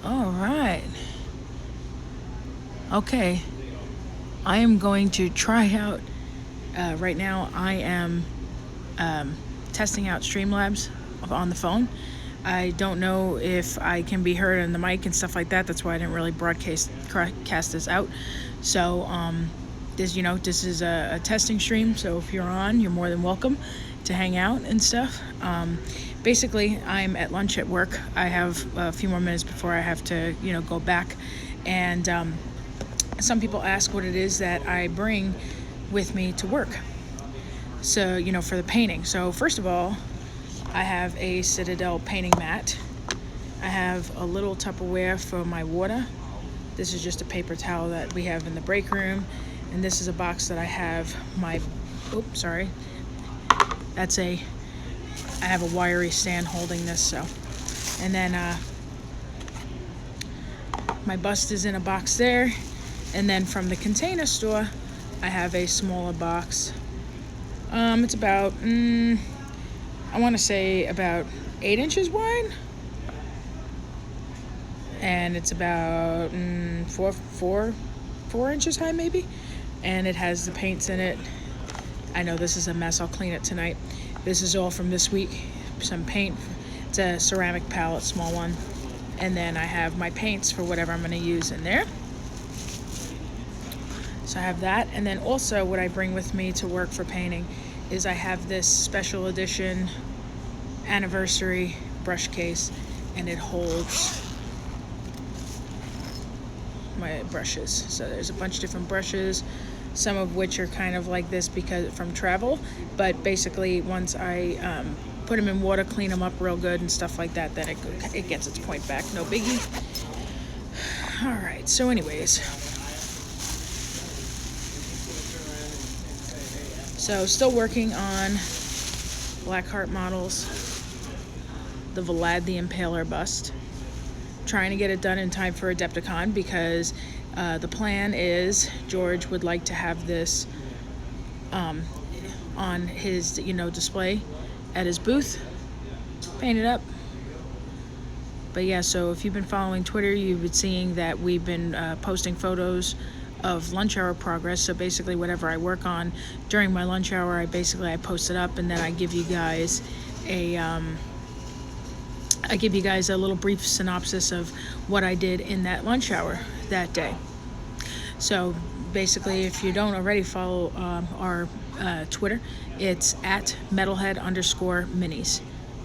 All right. Okay. I am going to try out. Right now, I am testing out Streamlabs on the phone. I don't know if I can be heard on the mic and stuff like that. That's why I didn't really cast this out. So this is a testing stream. So if you're on, you're more than welcome to hang out and stuff. Basically, I'm at lunch at work. I have a few more minutes before I have to go back, and some people ask what it is that I bring with me to work. So, for the painting. So first of all, I have a Citadel painting mat. I have a little Tupperware for my water. This is just a paper towel that we have in the break room. And this is a box that I have my, I have a wiry stand holding this, so. And then my bust is in a box there. And then from the Container Store, I have a smaller box. It's about, I want to say about 8 inches wide. And it's about 4 inches high maybe. And it has the paints in it. I know this is a mess. I'll clean it tonight. This is all from this week. Some paint. It's a ceramic palette, small one. And then I have my paints for whatever I'm going to use in there. So I have that. And then also what I bring with me to work for painting is I have this special edition anniversary brush case, and it holds my brushes. So there's a bunch of different brushes, some of which are kind of like this because from travel, but basically once I put them in water, clean them up real good and stuff like that, then it gets its point back, no biggie. All right, so anyways, so still working on Blackheart models, the Vlad the Impaler bust. Trying to get it done in time for Adepticon because the plan is George would like to have this on his display at his booth, painted up. But yeah, so if you've been following Twitter, you've been seeing that we've been posting photos of lunch hour progress. So basically whatever I work on during my lunch hour, I post it up, and then I give you guys a little brief synopsis of what I did in that lunch hour that day. So basically, if you don't already follow our Twitter, it's at Metalhead_Minis.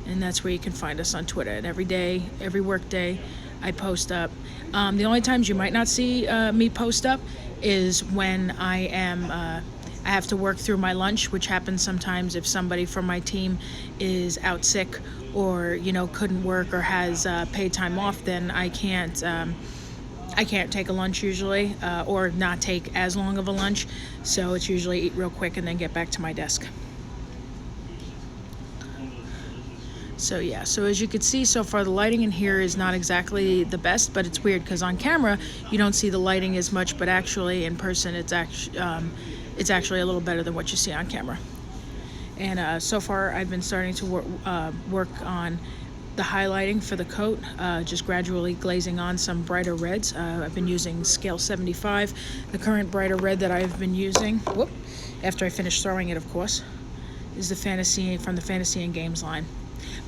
And that's where you can find us on Twitter. And every day, every work day, I post up. The only times you might not see me post up is when I have to work through my lunch, which happens sometimes if somebody from my team is out sick or couldn't work or has paid time off. Then I can't take a lunch usually, or not take as long of a lunch. So it's usually eat real quick and then get back to my desk. So yeah, so as you can see so far, the lighting in here is not exactly the best, but it's weird because on camera you don't see the lighting as much, but actually in person it's actually a little better than what you see on camera. And so far I've been starting to work on the highlighting for the coat, just gradually glazing on some brighter reds. I've been using scale 75. The current brighter red that I've been using, after I finish throwing it of course, is the Fantasy and Games line.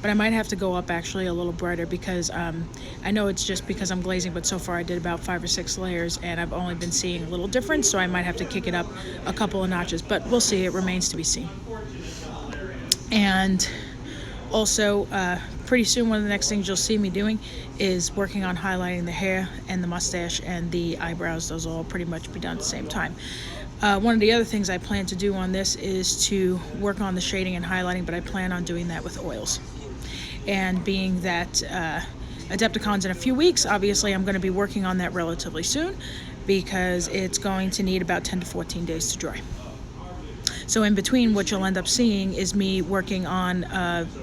But I might have to go up actually a little brighter because I know it's just because I'm glazing, but so far I did about 5 or 6 layers and I've only been seeing a little difference, so I might have to kick it up a couple of notches, but we'll see. It remains to be seen. And also, pretty soon one of the next things you'll see me doing is working on highlighting the hair and the mustache and the eyebrows. Those will all pretty much be done at the same time. One of the other things I plan to do on this is to work on the shading and highlighting, but I plan on doing that with oils. And being that Adepticon's in a few weeks, obviously I'm going to be working on that relatively soon because it's going to need about 10 to 14 days to dry. So in between, what you'll end up seeing is me working on,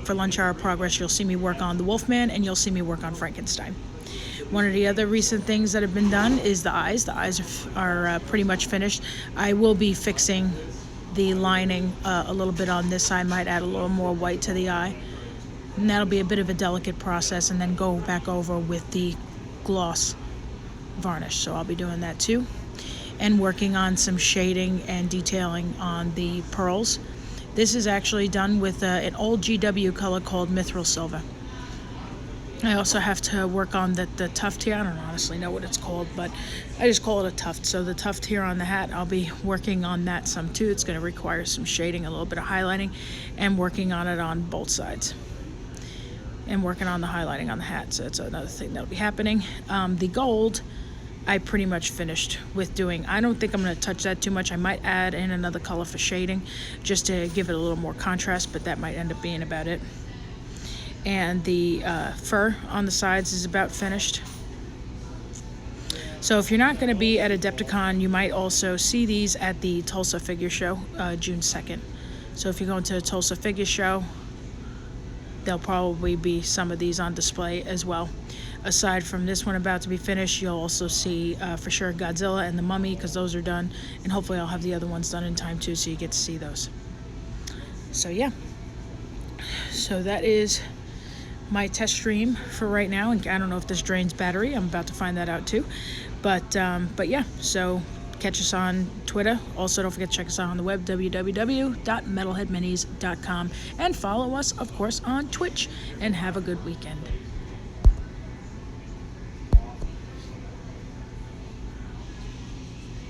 for lunch hour progress, you'll see me work on the Wolfman and you'll see me work on Frankenstein. One of the other recent things that have been done is the eyes. The eyes are pretty much finished. I will be fixing the lining a little bit on this side. Might add a little more white to the eye. And that'll be a bit of a delicate process, and then go back over with the gloss varnish, so I'll be doing that too, and working on some shading and detailing on the pearls. This is actually done with an old GW color called Mithril Silver. I also have to work on the tuft here. I don't honestly know what it's called, but I just call it a tuft. So the tuft here on the hat, I'll be working on that some too. It's going to require some shading, a little bit of highlighting, and working on it on both sides. And working on the highlighting on the hat, so that's another thing that'll be happening. The gold, I pretty much finished with doing. I don't think I'm going to touch that too much. I might add in another color for shading, just to give it a little more contrast, but that might end up being about it. And the fur on the sides is about finished. So if you're not going to be at Adepticon, you might also see these at the Tulsa Figure Show, June 2nd. So if you're going to the Tulsa Figure Show, there'll probably be some of these on display as well. Aside from this one about to be finished, you'll also see for sure Godzilla and the Mummy, because those are done, and hopefully I'll have the other ones done in time too, so you get to see those. So yeah, so that is my test stream for right now, and I don't know if this drains battery. I'm about to find that out too, but yeah, so catch us on Twitter. Also, don't forget to check us out on the web, www.metalheadminis.com, and follow us, of course, on Twitch, and have a good weekend.